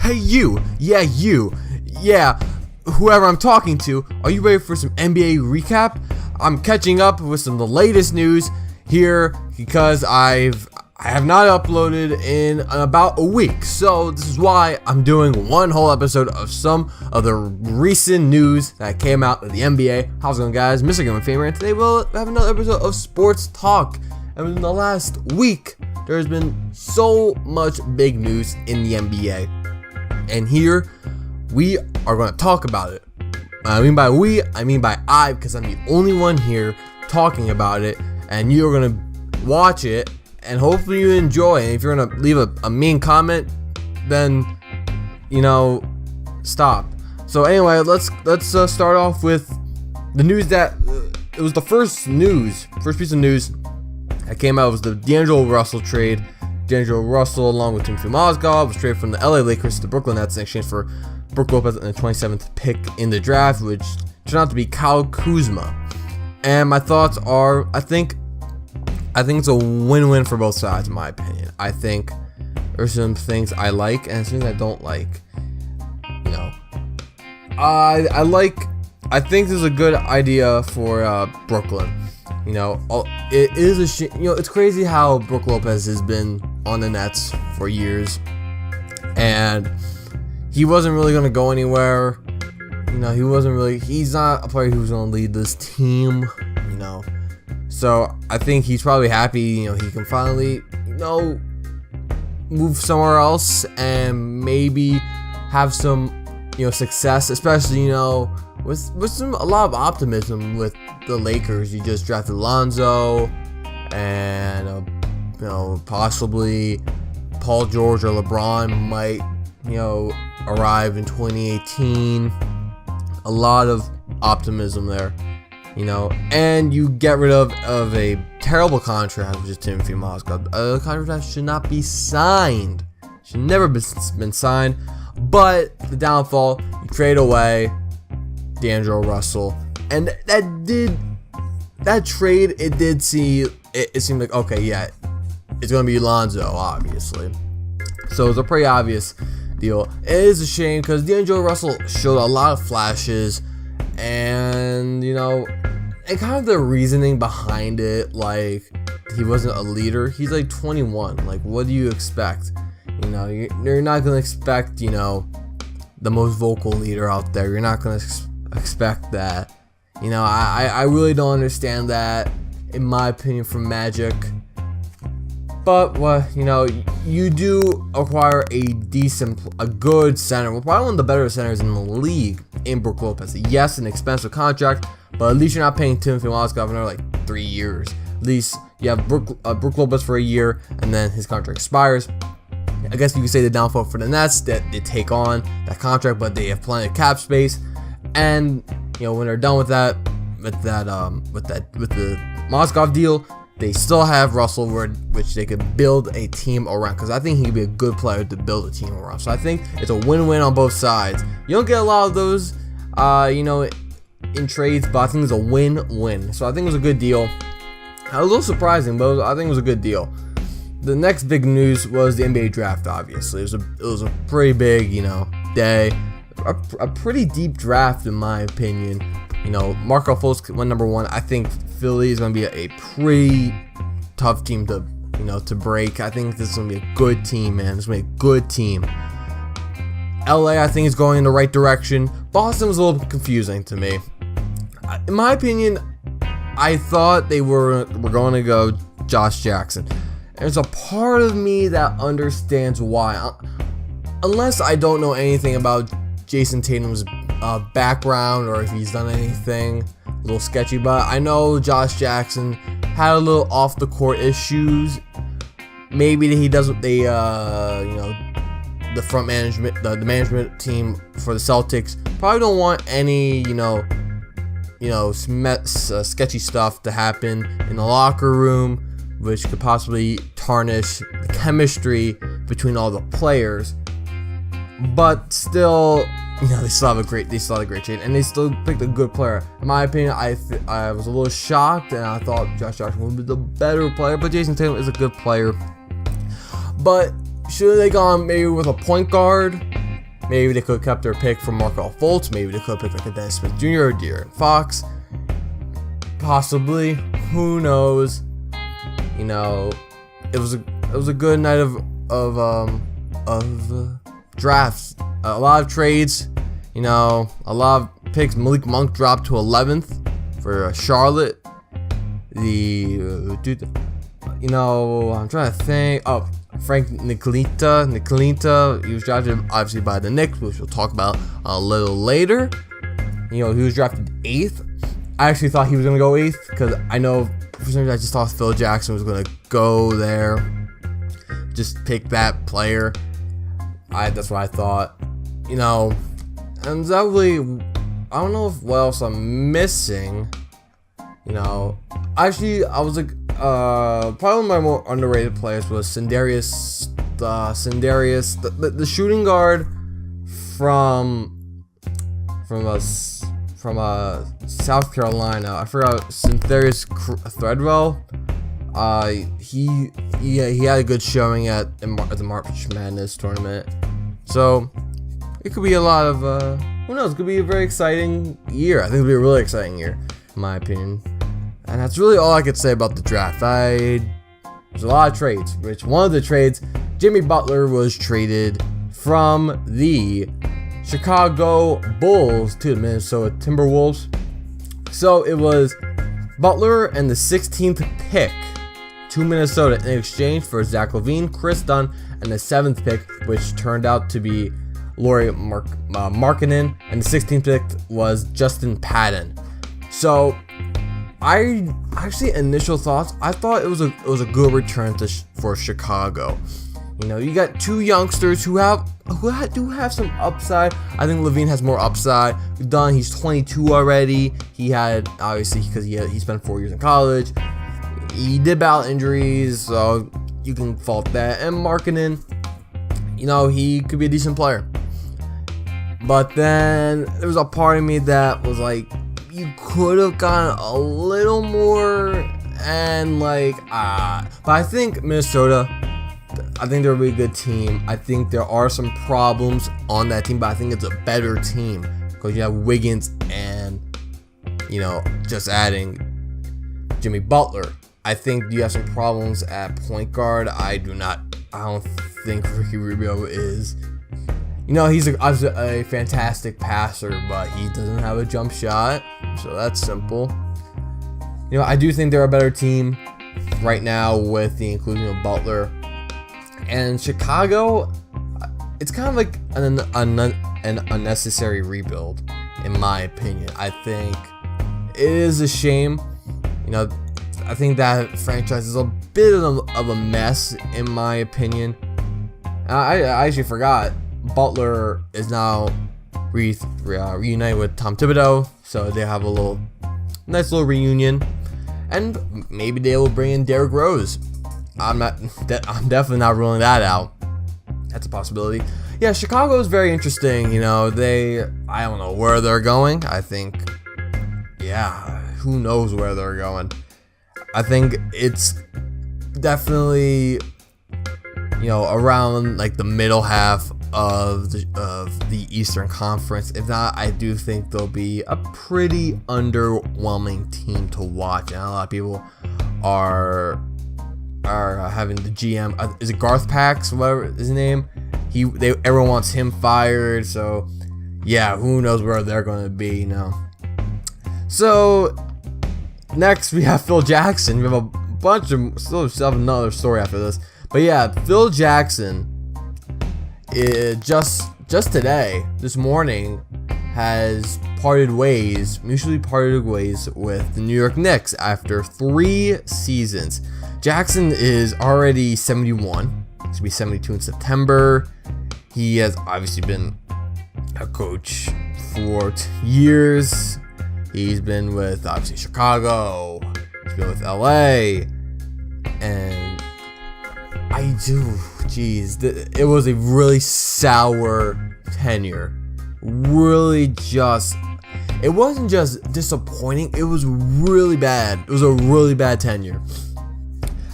Hey you, whoever I'm talking to, are you ready for some NBA recap? I'm catching up with some of the latest news here because I have not uploaded in about a week, so this is why I'm doing one whole episode of some of the recent news that came out of the NBA. How's it going, guys? Mr. Game Famer, and today we'll have another episode of Sports Talk. And in the last week, there's been so much big news in the NBA, and here we are going to talk about it. I mean by we, I mean by I, because I'm the only one here talking about it, and you're going to watch it, and hopefully you enjoy it. And if you're going to leave a mean comment, then, stop. So anyway, let's start off with the news that, it was the first piece of news that came out was the D'Angelo Russell trade. D'Angelo Russell, along with Timothy Mozgov, was traded from the LA Lakers to the Brooklyn Nets in exchange for Brook Lopez and the 27th pick in the draft, which turned out to be Kyle Kuzma. And my thoughts are, I think it's a win-win for both sides, in my opinion. I think there's some things I like and some things I don't like. I think this is a good idea for Brooklyn. It is a shame. It's crazy how Brook Lopez has been on the Nets for years, and he wasn't really going to go anywhere. He's not a player who's going to lead this team, So I think he's probably happy, he can finally, move somewhere else and maybe have some, success, especially, with a lot of optimism with the Lakers. You just drafted Lonzo and, possibly Paul George or LeBron might, arrive in 2018. A lot of optimism there, and you get rid of a terrible contract, which is Timothy Mozgov. A contract that should not be signed, should never been signed. But the downfall, you trade away D'Angelo Russell, and that trade, it seemed like, okay, yeah, it's gonna be Lonzo, obviously. So it's a pretty obvious deal. It is a shame because D'Angelo Russell showed a lot of flashes, and and kind of the reasoning behind it, like he wasn't a leader. He's like 21. Like, what do you expect? You're not gonna expect the most vocal leader out there. You're not gonna expect that. I really don't understand that, in my opinion, from Magic. But you do acquire a good center. Well, probably one of the better centers in the league in Brook Lopez. Yes, an expensive contract, but at least you're not paying Timothy Mozgov another 3 years. At least you have Brook Lopez for a year, and then his contract expires. I guess you could say the downfall for the Nets that they take on that contract, but they have plenty of cap space. And when they're done with the Mozgov deal, they still have Russell, which they could build a team around, because I think he'd be a good player to build a team around. So I think it's a win-win on both sides. You don't get a lot of those, in trades, but I think it's a win-win. So I think it was a good deal. A little surprising, but I think it was a good deal. The next big news was the NBA draft. Obviously, it was a pretty big, day. A pretty deep draft, in my opinion. Marco Fultz went number 1. I think Philly is going to be a pretty tough team to break. I think this is going to be a good team, man. It's going to be a good team. LA, I think, is going in the right direction. Boston was a little confusing to me. In my opinion, I thought they were going to go Josh Jackson. There's a part of me that understands why. Unless I don't know anything about Jason Tatum's background, or if he's done anything a little sketchy, but I know Josh Jackson had a little off the court issues. Maybe he doesn't. The front management, the management team for the Celtics probably don't want any sketchy stuff to happen in the locker room, which could possibly tarnish the chemistry between all the players. But still, they still have a great trade, and they still picked a good player. In my opinion, I was a little shocked, and I thought Josh Jackson would be the better player, but Jason Tatum is a good player. But should they gone maybe with a point guard? Maybe they could have kept their pick from Markelle Fultz. Maybe they could have picked like a Dennis Smith Jr. or De'Aaron Fox. Possibly. Who knows? You know, it was a good night of drafts. A lot of trades. You know, a lot of picks. Malik Monk dropped to 11th for Charlotte. I'm trying to think. Oh, Frank Nicolita, he was drafted obviously by the Knicks, which we'll talk about a little later. You know, he was drafted 8th. I actually thought he was going to go 8th because I know for some reason I just thought Phil Jackson was going to go there. Just pick that player. That's what I thought. You know, and definitely, I don't know what else I'm missing. You know, actually, I was like, probably one of my more underrated players was Sindarius, the shooting guard from South Carolina. I forgot, Sindarius Threadwell. He had a good showing at the March Madness tournament. So it could be a lot of who knows? It could be a very exciting year. I think it'll be a really exciting year, in my opinion. And that's really all I could say about the draft. There's a lot of trades, which one of the trades, Jimmy Butler was traded from the Chicago Bulls to the Minnesota Timberwolves. So it was Butler and the 16th pick to Minnesota in exchange for Zach LaVine, Chris Dunn, and the 7th pick, which turned out to be Lauri Markkanen, and the 16th pick was Justin Patton. So I actually, initial thoughts, I thought it was a good return for Chicago. You know, you got two youngsters who do have some upside. I think LaVine has more upside. Dunn, he's 22 already. He had, obviously, because he spent 4 years in college. He did battle injuries, so you can fault that. And Markkanen, you know, he could be a decent player. But then there was a part of me that was like, you could have gotten a little more, and but I think Minnesota, I think they're a really good team. I think there are some problems on that team, but I think it's a better team because you have Wiggins and, you know, just adding Jimmy Butler. I think you have some problems at point guard. I don't think Ricky Rubio is, you know, he's a fantastic passer, but he doesn't have a jump shot, so that's simple. You know, I do think they're a better team right now with the inclusion of Butler. And Chicago, it's kind of like an unnecessary rebuild, in my opinion. I think it is a shame. You know, I think that franchise is a bit of a mess, in my opinion. I actually forgot. Butler is now reunited with Tom Thibodeau, so they have a nice little reunion, and maybe they will bring in Derrick Rose. I'm definitely not ruling that out. That's a possibility. Yeah, Chicago is very interesting. You know, I don't know where they're going. I think, yeah, who knows where they're going. I think it's definitely, you know, around like the middle half of the Eastern Conference. If not, I do think they'll be a pretty underwhelming team to watch, and a lot of people are having the GM, is it Garth Pax, whatever his name, everyone wants him fired. So yeah, who knows where they're going to be, you know. So next we have Phil Jackson. We have a bunch of still have another story after this, but yeah, Phil Jackson just today, this morning, has mutually parted ways with the New York Knicks after 3 seasons. Jackson is already 71. He's going to be 72 in September. He has obviously been a coach for years. He's been with, obviously, Chicago. He's been with LA. And it was a really sour tenure. It wasn't just disappointing, it was really bad. It was a really bad tenure.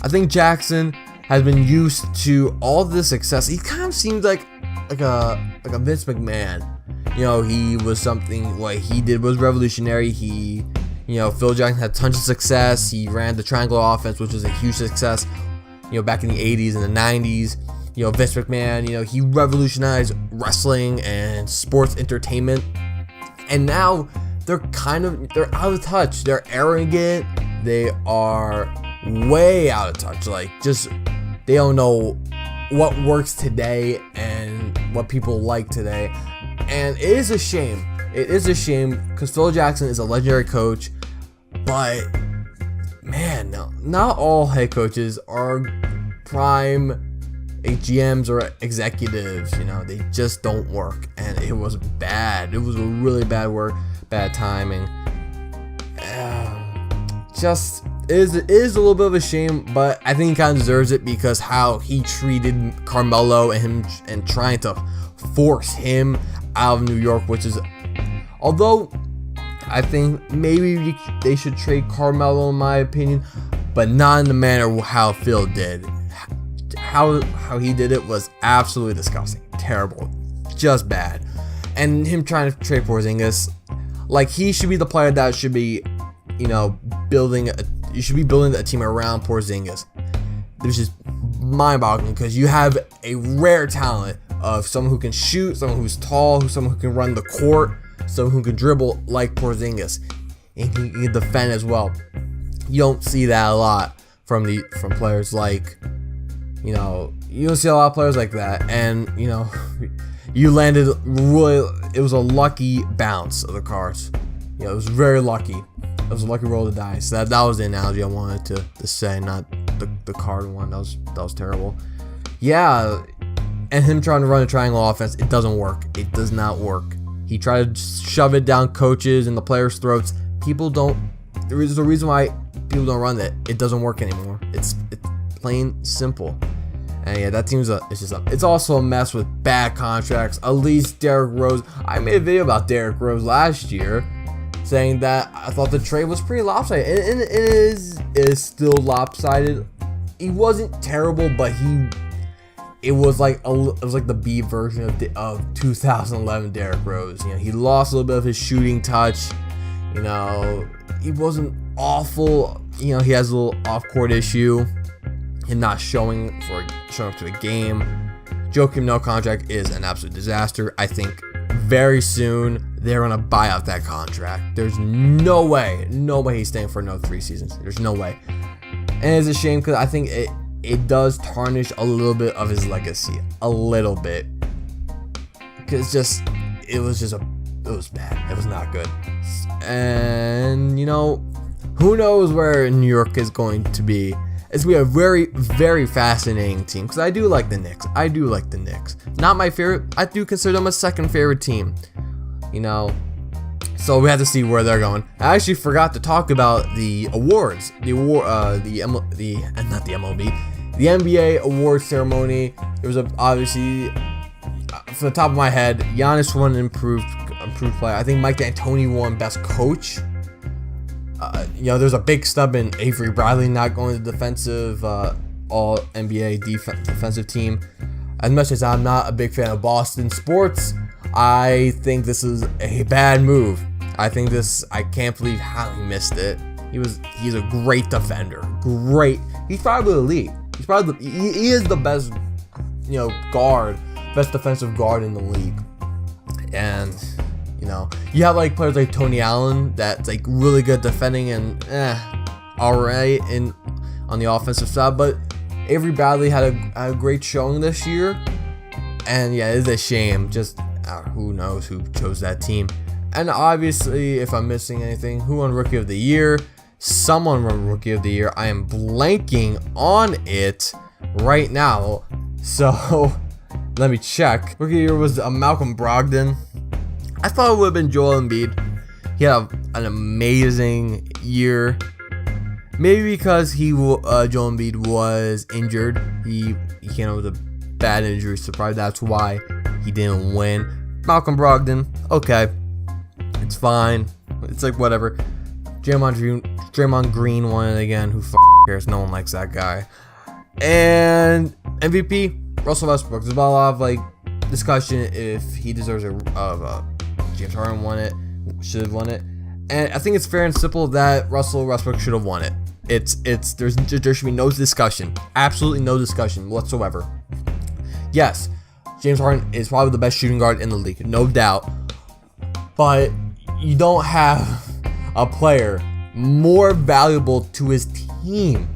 I think Jackson has been used to all this success. He kind of seems like like a Vince McMahon. You know, he was something. What he did was revolutionary. Phil Jackson had tons of success. He ran the triangle offense, which was a huge success. Back in the 80s and the 90s. Vince McMahon. He revolutionized wrestling and sports entertainment. And now they're out of touch. They're arrogant. They are way out of touch. They don't know what works today and what people like today. And it is a shame. It is a shame because Phil Jackson is a legendary coach. But, man, not all head coaches are prime GMs or executives. They just don't work. And it was bad. It was a really bad timing. It is a little bit of a shame, but I think he kind of deserves it because how he treated Carmelo and trying to force him out of New York, which is, although I think maybe they should trade Carmelo in my opinion, but not in the manner how Phil did. How he did it was absolutely disgusting, terrible, just bad. And him trying to trade Porzingis, he should be the player that should be, you should be building a team around Porzingis. It's just mind-boggling because you have a rare talent of someone who can shoot, someone who's tall, someone who can run the court, someone who can dribble like Porzingis, and he can defend as well. You don't see that a lot from players like, you don't see a lot of players like that. And you landed really. It was a lucky bounce of the cards. It was very lucky. It was a lucky roll of the dice. That was the analogy I wanted to say, not the card one. That was terrible. Yeah, and him trying to run a triangle offense, it doesn't work. It does not work. He tried to shove it down coaches and the players' throats. There's a reason why people don't run it. It doesn't work anymore. It's plain simple. And yeah, that team's it's also a mess with bad contracts. At least Derrick Rose. I made a video about Derrick Rose last year, saying that I thought the trade was pretty lopsided, and it is still lopsided. He wasn't terrible, but it was like the B version of 2011 Derrick Rose. He lost a little bit of his shooting touch. He wasn't awful. He has a little off-court issue, him not showing up to a game. Joakim Noah contract is an absolute disaster. I think very soon they're gonna buy out that contract. There's no way he's staying for another 3 seasons. There's no way. And it's a shame because I think it does tarnish a little bit of his legacy, a little bit, because it was bad. It was not good. And who knows where New York is going to be. It's going to be a very, very fascinating team because I do like the Knicks. Not my favorite. I do consider them a second favorite team. So we have to see where they're going. I actually forgot to talk about the awards. The NBA awards ceremony. There was obviously, from the top of my head, Giannis won improved player. I think Mike D'Antoni won best coach. There's a big stub in Avery Bradley not going to the defensive all NBA defensive team. As much as I'm not a big fan of Boston sports, I think this is a bad move. I can't believe how he missed it. He's a great defender. Great. He's probably the league. He is the best, best defensive guard in the league. And you have players like Tony Allen that's really good defending and alright on the offensive side, but Avery Bradley had a great showing this year, and yeah, it is a shame. Just who knows who chose that team. And obviously, if I'm missing anything, who won Rookie of the Year? Someone won Rookie of the Year. I am blanking on it right now, so let me check. Rookie of the Year was Malcolm Brogdon. I thought it would have been Joel Embiid. He had an amazing year. Maybe because Joel Embiid was injured. He came out with a bad injury, so probably that's why he didn't win. Malcolm Brogdon, okay, it's fine. It's whatever. Draymond Green won it again. Who cares? No one likes that guy. And MVP, Russell Westbrook. There's about a lot of discussion if he deserves James Harden won it, should have won it, and I think it's fair and simple that Russell Westbrook should have won it. There should be no discussion, absolutely no discussion whatsoever. Yes, James Harden is probably the best shooting guard in the league, no doubt, but you don't have a player more valuable to his team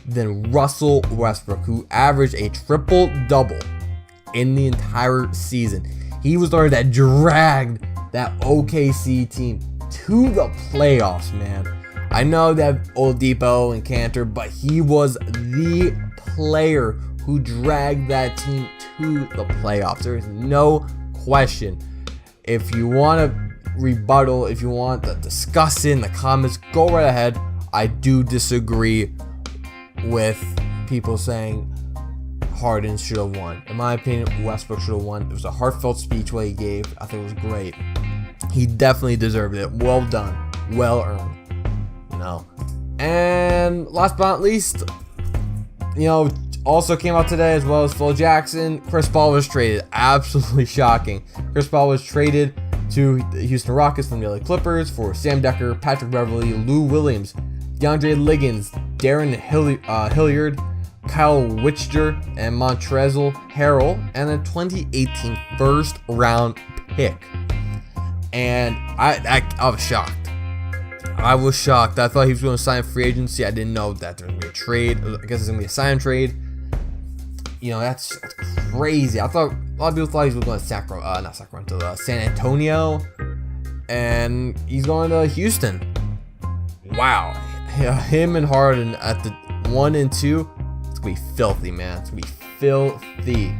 than Russell Westbrook, who averaged a triple-double in the entire season. He was the one that dragged that OKC team to the playoffs, man. I know that Oladipo and Cantor, but he was the player who dragged that team to the playoffs. There is no question. If you want to rebuttal, if you want to discuss it in the comments, go right ahead. I do disagree with people saying Harden should have won. In my opinion, Westbrook should have won. It was a heartfelt speech what he gave. I think it was great. He definitely deserved it. Well done. Well earned. And last but not least, also came out today as well as Phil Jackson. Chris Paul was traded. Absolutely shocking. Chris Paul was traded to the Houston Rockets from the LA Clippers for Sam Dekker, Patrick Beverley, Lou Williams, DeAndre Liggins, Darren Hilliard, Kyle Whitcher, and Montrezl Harrell, and a 2018 first round pick. And I was shocked. I was shocked. I thought he was going to sign free agency. I didn't know that there was going to be a trade. I guess it's going to be a sign trade. That's crazy. I thought a lot of people thought he was going to San Antonio, and he's going to Houston. Wow. Him and Harden at the 1 and 2. It's going to be filthy, man. It's going to be filthy.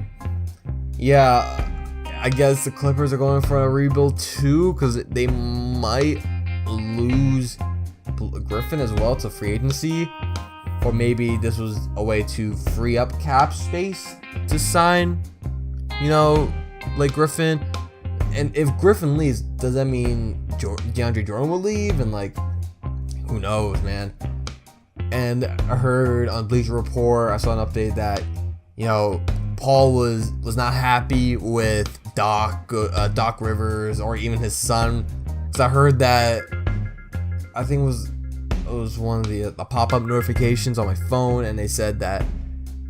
Yeah, I guess the Clippers are going for a rebuild too, because they might lose Griffin as well to free agency, or maybe this was a way to free up cap space to sign, like Griffin. And if Griffin leaves, does that mean DeAndre Jordan will leave? And who knows, man. And I heard on Bleacher Report, I saw an update that Paul was not happy with Doc Rivers or even his son. Because I heard that, I think it was one of the pop-up notifications on my phone, and they said that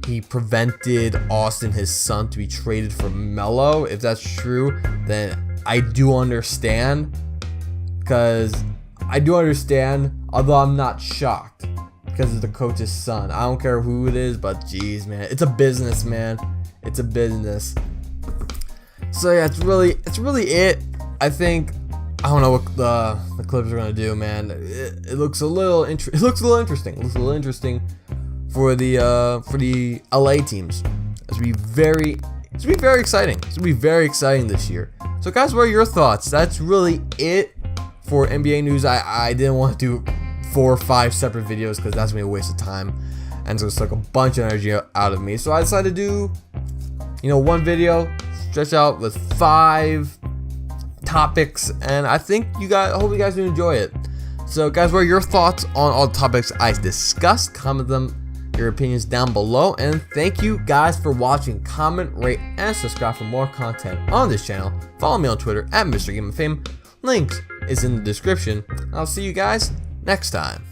he prevented Austin, his son, to be traded for Melo. If that's true, then I do understand. Although I'm not shocked, because it's the coach's son. I don't care who it is, but geez, man, it's a business, man. It's a business. So yeah, it's really it. I think, I don't know what the Clippers are gonna do, man. It looks a little interesting. It looks a little interesting for the LA teams. It's gonna be very exciting. It's gonna be very exciting this year. So guys, what are your thoughts? That's really it for NBA news. I didn't want to do 4 or 5 separate videos because that's gonna be a waste of time, and it's gonna suck a bunch of energy out of me. So I decided to do, one video, stretch out with 5 topics, and I hope you guys do enjoy it. So guys, what are your thoughts on all the topics I discussed? Comment your opinions down below, and thank you guys for watching. Comment, rate, and subscribe for more content on this channel. Follow me on Twitter at Mr. Game of Fame. Links is in the description. I'll see you guys next time.